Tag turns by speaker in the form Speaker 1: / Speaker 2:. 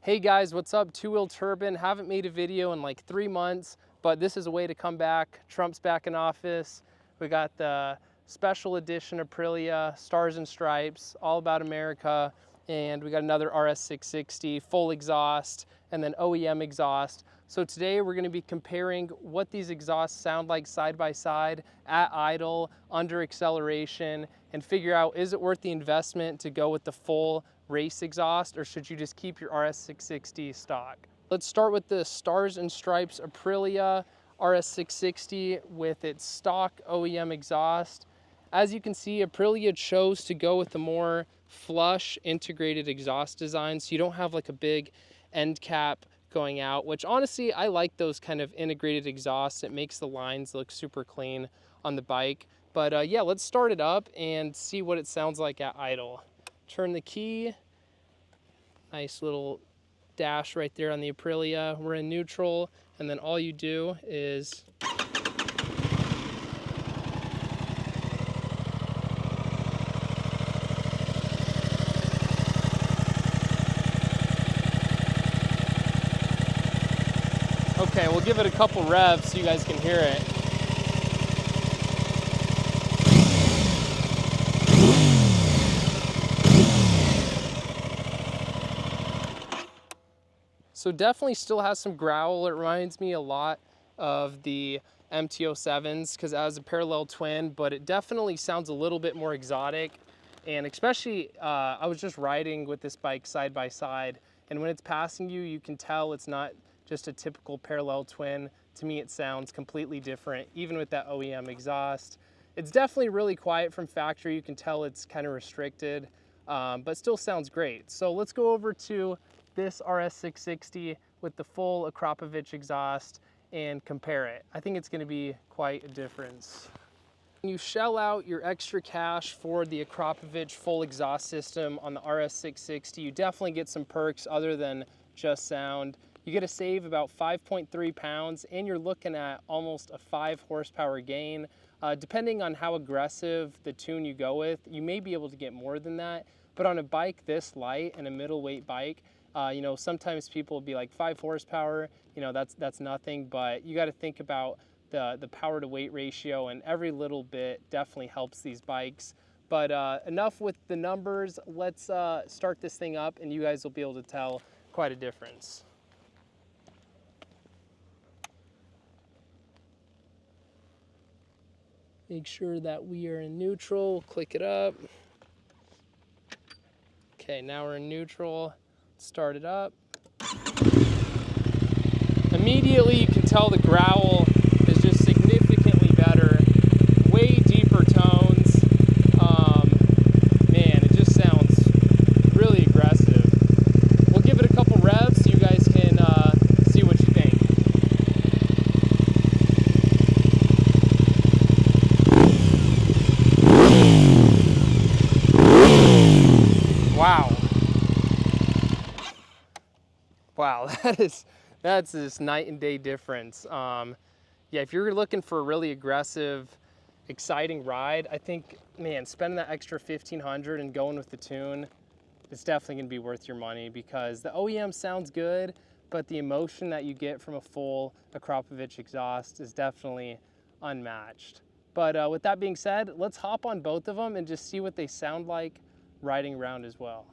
Speaker 1: Hey guys, what's up? Two Wheel Turbine. Haven't made a video in like 3 months, but this is a way to come back. Trump's back in office. We got the special edition Aprilia, Stars and Stripes, all about America. And we got another RS660, full exhaust, and then OEM exhaust. So today we're gonna be comparing what these exhausts sound like side by side, at idle, under acceleration, and figure out, is it worth the investment to go with the full race exhaust, or should you just keep your RS660 stock? Let's start with the Stars and Stripes Aprilia RS660 with its stock OEM exhaust. As you can see, Aprilia chose to go with the more flush integrated exhaust design, so you don't have like a big end cap going out, which honestly, I like those kind of integrated exhausts. It makes the lines look super clean on the bike. But yeah, let's start it up and see what it sounds like at idle. Turn the key. Nice little dash right there on the Aprilia. We're in neutral, and then all you do is okay, we'll give it a couple revs so you guys can hear it. So definitely still has some growl. It reminds me a lot of the MT-07s because it has a parallel twin, but it definitely sounds a little bit more exotic. And especially, I was just riding with this bike side by side, and when it's passing you, you can tell it's not just a typical parallel twin. To me, it sounds completely different, even with that OEM exhaust. It's definitely really quiet from factory. You can tell it's kind of restricted, but still sounds great. So let's go over to this RS660 with the full Akrapovic exhaust and compare it. I think it's going to be quite a difference. When you shell out your extra cash for the Akrapovic full exhaust system on the RS660, you definitely get some perks other than just sound. You get to save about 5.3 pounds, and you're looking at almost a 5 horsepower gain. Depending on how aggressive the tune you go with, you may be able to get more than that. But on a bike this light and a middleweight bike, you know, sometimes people will be like 5 horsepower, you know, that's nothing, but you got to think about the power to weight ratio, and every little bit definitely helps these bikes. But enough with the numbers. Let's start this thing up, and you guys will be able to tell quite a difference. Make sure that we are in neutral, click it up. Okay, now we're in neutral. Start it up. Immediately you can tell the growl is just significantly better, way deeper tones. Man, it just sounds really aggressive. We'll give it a couple revs so you guys can see what you think. Wow. Wow, that's this night and day difference. Yeah, if you're looking for a really aggressive, exciting ride, I think, man, spending that extra $1,500 and going with the tune, it's definitely gonna be worth your money, because the OEM sounds good, but the emotion that you get from a full Akrapovic exhaust is definitely unmatched. But with that being said, let's hop on both of them and just see what they sound like riding around as well.